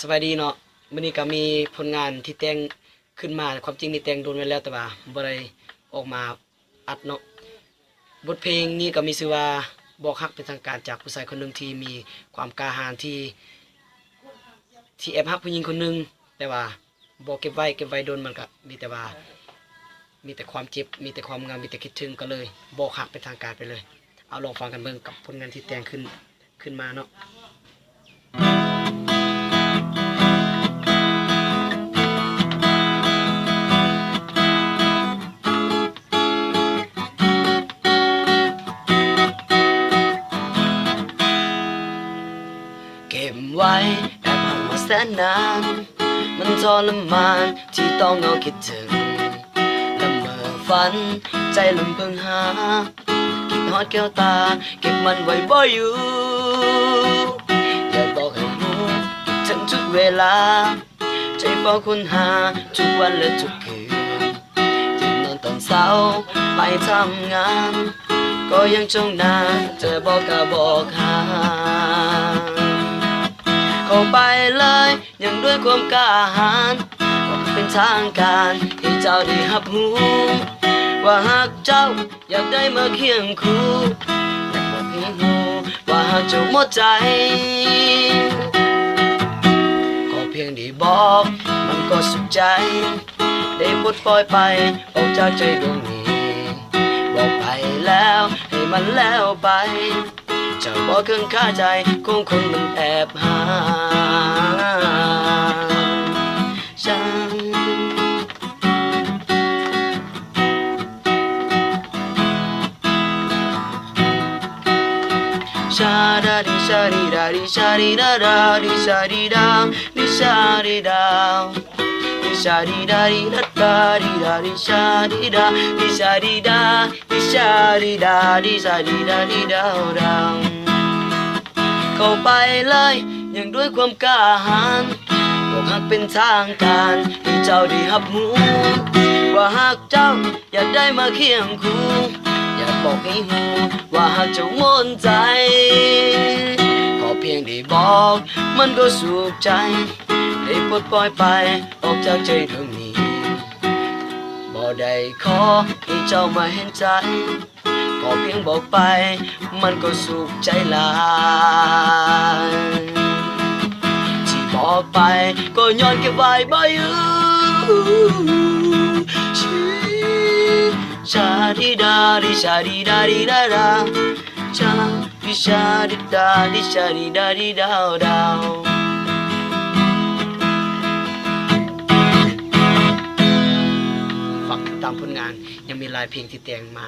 สบายดีเนาะมื้อนี้ก็มีผลงานที่แต่งขึ้นมาความจริงนี่แต่งโดนไว้แล้วแต่ว่าบ่ได้ออกมาอัดเนาะบทเพลงนี้ก็มีชื่อว่าบอกฮักเป็นทางการจากผู้ชายคนหนึงที่มีความกล้าหาญที่แอบฮักผู้หญิงคนหนึงแต่ว่าบ่เก็บไว้โดนมันก็มีแต่ว่ามีแต่ความเจ็บมีแต่ความเหงามีแต่คิดถึงก็เลยบอกฮักเป็นทางการไปเลยเอาลองฟังกันเบิ่งกับผลงานที่แต่งขึ้นมาเนาะ เก็บไว้แอบหักมาแสนนานมันทรมานที่ต้องเอาคิดถึงละเมอฝันใจลมเพิ่งหาคิดฮอดแก้วตาเก็บมันไว้บ่อยู่อย่าบอกให้รู้คิดถึงทุกเวลาใจเฝ้าค้นหาทุกวันและทุกคืนตื่นนอนตอนเช้าไปทำงานก็ยังจ้องหน้าเธอบอกกะบอกหาเข้าไปเลยยังด้วยความกล้าหาญบอกเป็นทางการให้เจ้าได้รับรู้ว่าหากเจ้าอยากได้มาเคียงคู่อยากบอกให้รู้ว่าหากเจ้าหมดใจก็เพียงได้บอกมันก็สุขใจได้ปลดปล่อยไปออกจากใจดวงนี้บอกไปแล้วให้มันแล้วไปเจ้าบอกเครื่องคาใจคงคนมันแอบหาฉันชาดาดิชาดิดาดิชาดิดาดาดิชาดิดาดิชาดิดาดิชาดิดาดิดาดาดิดาดิชาดิดาดิชาดิดาดิชาดิดาดิชาดิดาดิดาดาเข้าไปเลยยังด้วยความกล้าหาญบอกหากเป็นทางการให้เจ้าได้รับรู้ว่าหากเจ้าอยากได้มาเคียงคู่อยากบอกให้รู้ว่าหากเจ้าหมดใจก็เพียงได้บอกมันก็สุขใจได้ปลดปล่อยไปออกจากใจดวงนี้บ่ได้ขอให้เจ้ามาเห็นใจก็เพียงบอกไปมันก็สุขใจหลายที่บอกไปก็ย้อนเก็บไว้บ่อยู่ชาดิดาดิชาดิดาดิดาดาชาดิชาดิดาดิชาดิดาดิดาดาฝากติดตามผลงานยังมีลายเพลงที่แต่งมา